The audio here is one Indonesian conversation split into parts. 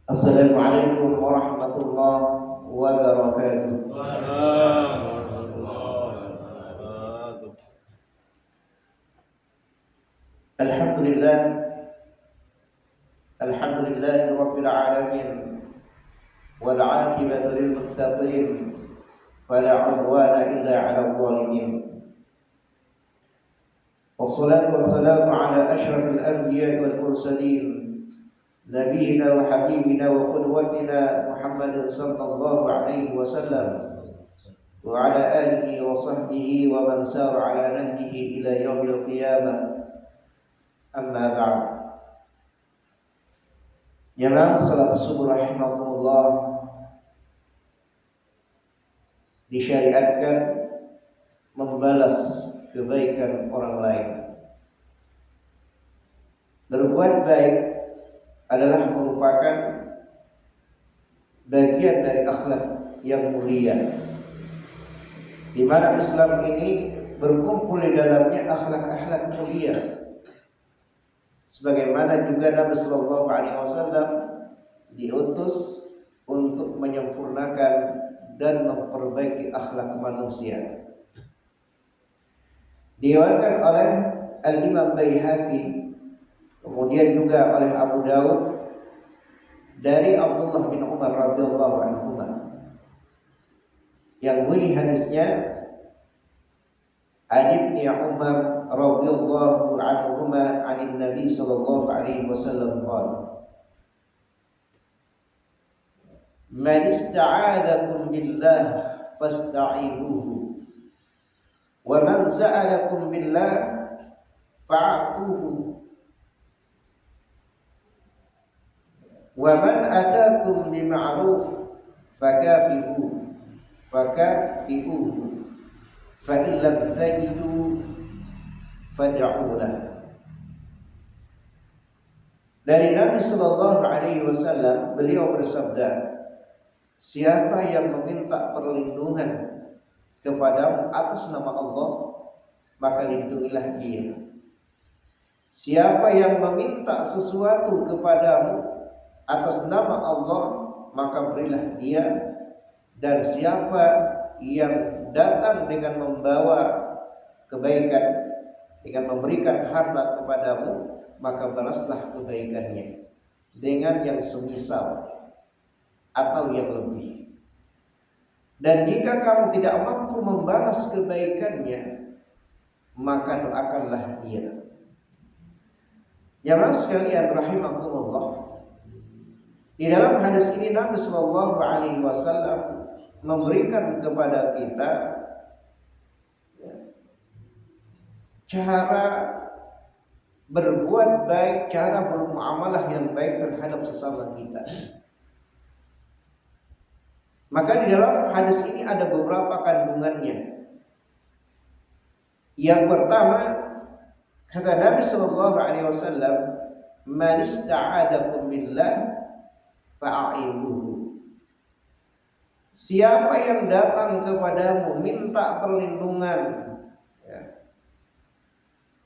Assalamualaikum warahmatullahi wabarakatuh. Alhamdulillah, alhamdulillahi rabbil alamin, wal 'aqibatu lil muttaqin, fala 'udwana illa 'alal zalimin. Wassalatu wassalamu ala asyrafil anbiya'i wal mursalin, nabiyina wa habibina wa qudwatina Muhammadin sallallahu alaihi wasallam wa ala alihi wa sahbihi wa man sara ala nahjihi ila yaumil qiyamah. Amma ba'd. Jamaah salat subuh rahimakumullah, disyariatkan membalas kebaikan orang lain. Berbuat baik adalah merupakan bagian dari akhlak yang mulia, di mana Islam ini berkumpul di dalamnya akhlak-akhlak mulia. Sebagaimana juga Nabi Sallallahu Alaihi Wasallam diutus untuk menyempurnakan dan memperbaiki akhlak manusia. Diriwayatkan oleh Al-Imam Baihaqi, kemudian juga oleh Abu Dawud dari Abdullah bin Umar radhiyallahu anhu, yang bunyi hadisnya, An Ibnu Umar radhiyallahu anhuma 'anil Nabi sallallahu alaihi wasallam qala, man ista'adakum billah fasta'idhuhu, wa man sa'alakum billah fa'atuhu, wa man atakum bima'ruf fakafi'uhu, fa in lam tajidu fad'u lahu. Dari Nabi sallallahu alaihi wasallam, beliau bersabda, siapa yang meminta perlindungan kepadamu atas nama Allah, maka lindungilah dia. Siapa yang meminta sesuatu kepadamu atas nama Allah, maka berilah dia. Dan siapa yang datang dengan membawa kebaikan, dengan memberikan harta kepadamu, maka balaslah kebaikannya dengan yang semisal atau yang lebih. Dan jika kamu tidak mampu membalas kebaikannya, maka doakanlah dia. Jamaah sekalian rahimakumullah, di dalam hadis ini Nabi sallallahu alaihi wasallam memberikan kepada kita cara berbuat baik, cara bermuamalah yang baik terhadap sesama kita. Maka di dalam hadis ini ada beberapa kandungannya. Yang pertama, kata Nabi sallallahu alaihi wasallam, man ista'adakum billah fa'idhuhu. Siapa yang datang kepadamu minta perlindungan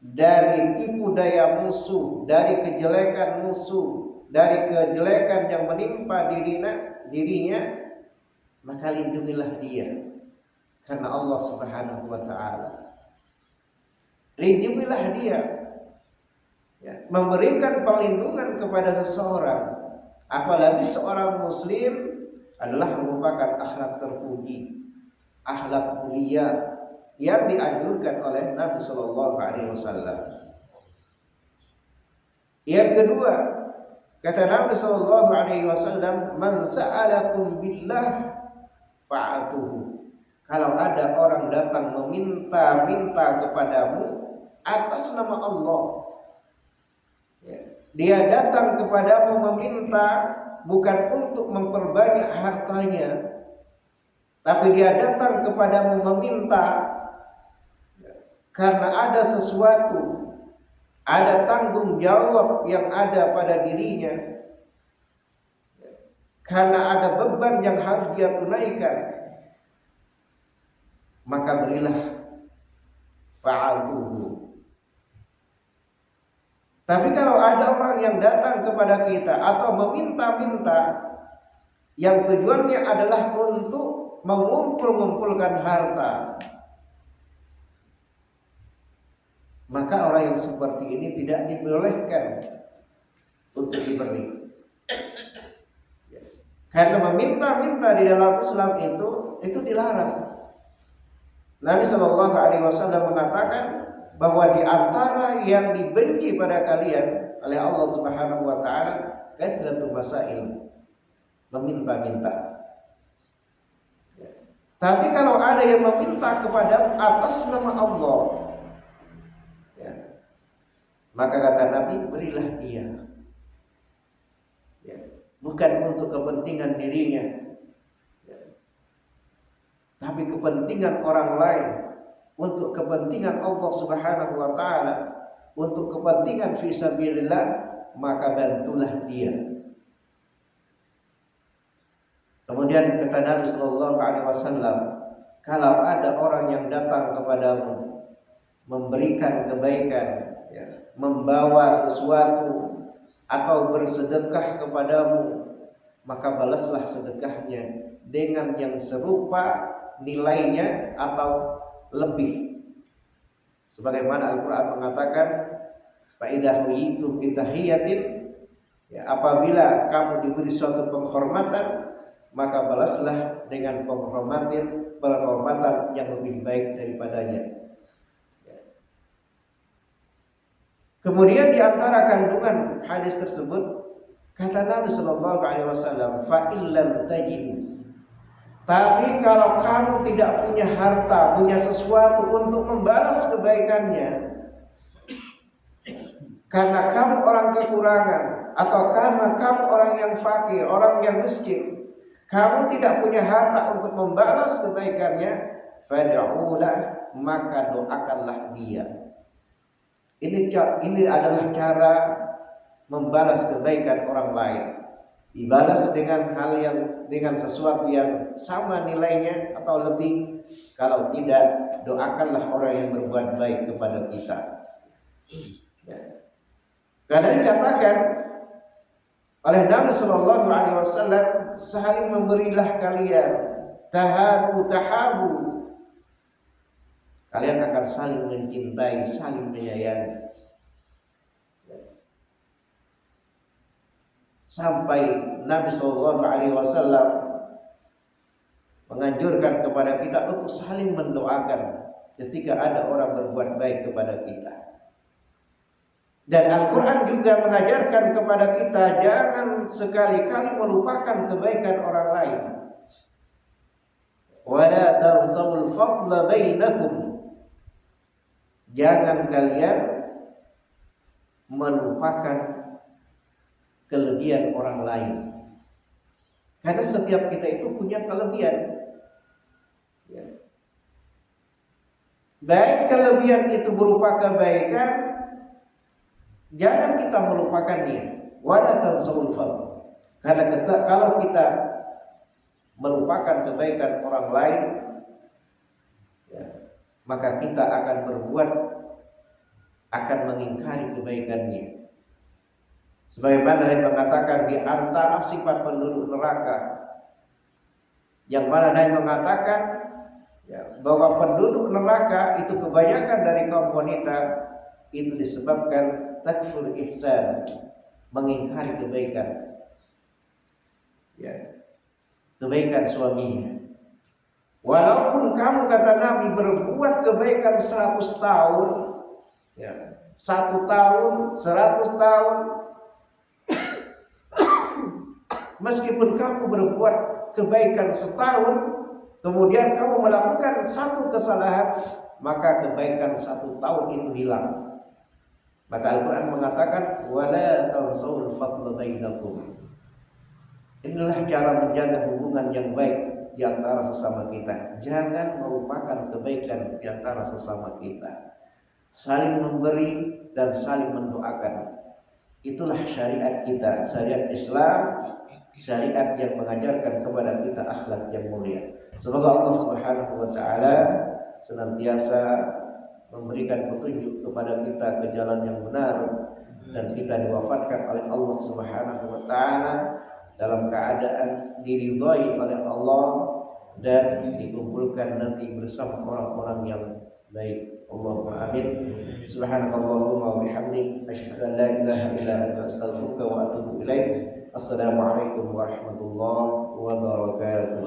dari tipu daya musuh, dari kejelekan musuh, dari kejelekan yang menimpa dirinya, maka lindungilah dia karena Allah Subhanahu wa taala. Lindungilah dia, memberikan perlindungan kepada seseorang, apalagi seorang muslim, adalah merupakan akhlak terpuji, akhlak mulia yang dianjurkan oleh Nabi sallallahu alaihi wasallam. Yang kedua, kata Nabi sallallahu alaihi wasallam, man sa'alakum billah fa'atuhu. Kalau ada orang datang meminta kepadamu atas nama Allah, dia datang kepadamu meminta bukan untuk memperbanyak hartanya, tapi dia datang kepadamu meminta karena ada sesuatu, ada tanggung jawab yang ada pada dirinya, karena ada beban yang harus dia tunaikan, maka berilah fa'atuhu. Tapi kalau ada orang yang datang kepada kita atau meminta-minta yang tujuannya adalah untuk mengumpulkan harta, maka orang yang seperti ini tidak dibolehkan untuk diberi. Karena meminta-minta di dalam Islam itu dilarang. Nabi Shallallahu Alaihi Wasallam mengatakan bahwa di antara yang dibenci pada kalian oleh Allah Subhanahu Wa Taala kathratu masail, meminta-minta. Tapi kalau ada yang meminta kepada atas nama Allah, ya, maka kata Nabi, berilah dia, ya, bukan untuk kepentingan dirinya, ya, tapi kepentingan orang lain, untuk kepentingan Allah Subhanahu Wa Taala, untuk kepentingan fisabilillah, maka bantulah dia. Kemudian kata Nabi Sallallahu Alaihi Wasallam, kalau ada orang yang datang kepadamu memberikan kebaikan, ya, membawa sesuatu atau bersedekah kepadamu, maka balaslah sedekahnya dengan yang serupa nilainya atau lebih. Sebagaimana Al-Quran mengatakan, faidah huyitum bitahiyatin, ya, apabila kamu diberi suatu penghormatan, maka balaslah dengan penghormatan yang lebih baik daripadanya. Kemudian di antara kandungan hadis tersebut, kata Nabi Sallallahu Alaihi Wasallam, fa illam tajid, tapi kalau kamu tidak punya harta, punya sesuatu untuk membalas kebaikannya, karena kamu orang kekurangan, atau karena kamu orang yang fakir, orang yang miskin, kamu tidak punya harta untuk membalas kebaikannya, fad'ulah, maka doakanlah dia. Ini adalah cara membalas kebaikan orang lain. Dibalas dengan dengan sesuatu yang sama nilainya atau lebih. Kalau tidak, doakanlah orang yang berbuat baik kepada kita. Karena dikatakan oleh Nabi Sallallahu Alaihi Wasallam, saling memberilah kalian, tahabu, kalian akan saling mencintai, saling menyayangi. Sampai Nabi Sallallahu Alaihi Wasallam menganjurkan kepada kita untuk saling mendoakan ketika ada orang berbuat baik kepada kita. Dan Al-Quran juga mengajarkan kepada kita jangan sekali-kali melupakan kebaikan orang lain. Wala tansawul fadla bainakum, jangan kalian melupakan kelebihan orang lain. Karena setiap kita itu punya kelebihan. Baik kelebihan itu berupa kebaikan, jangan kita melupakannya. Wala tansawul fadl. Karena kalau kita melupakan kebaikan orang lain, ya, maka kita akan mengingkari kebaikannya. Sebagaimana Nabi mengatakan di antara sifat penduduk neraka, yang mana Nabi mengatakan, ya, bahwa penduduk neraka itu kebanyakan dari kaum wanita, itu disebabkan takfur ihsan, mengingkari kebaikan, ya, kebaikan suaminya. Walaupun kamu, kata Nabi, berbuat kebaikan 100 tahun, ya, 1 tahun, 100 tahun, meskipun kamu berbuat kebaikan setahun, kemudian kamu melakukan satu kesalahan, maka kebaikan 1 tahun itu hilang. Maka Al-Quran mengatakan, wala tansawul fadla bainakum. Inilah cara menjaga hubungan yang baik di antara sesama kita. Jangan melupakan kebaikan di antara sesama kita. Saling memberi dan saling mendoakan. Itulah syariat kita, syariat Islam, syariat yang mengajarkan kepada kita akhlak yang mulia. Semoga Allah Subhanahu wa taala senantiasa memberikan petunjuk kepada kita ke jalan yang benar, dan kita diwafatkan oleh Allah Subhanahu wa taala dalam keadaan diridhai oleh Allah dan dikumpulkan nanti bersama orang-orang yang baik. Allahumma amin. Subhanakallahumma wa bihamdik asyhadu an la ilaha illa anta astaghfiruka wa atubu ilaik. Assalamualaikum warahmatullahi wabarakatuh.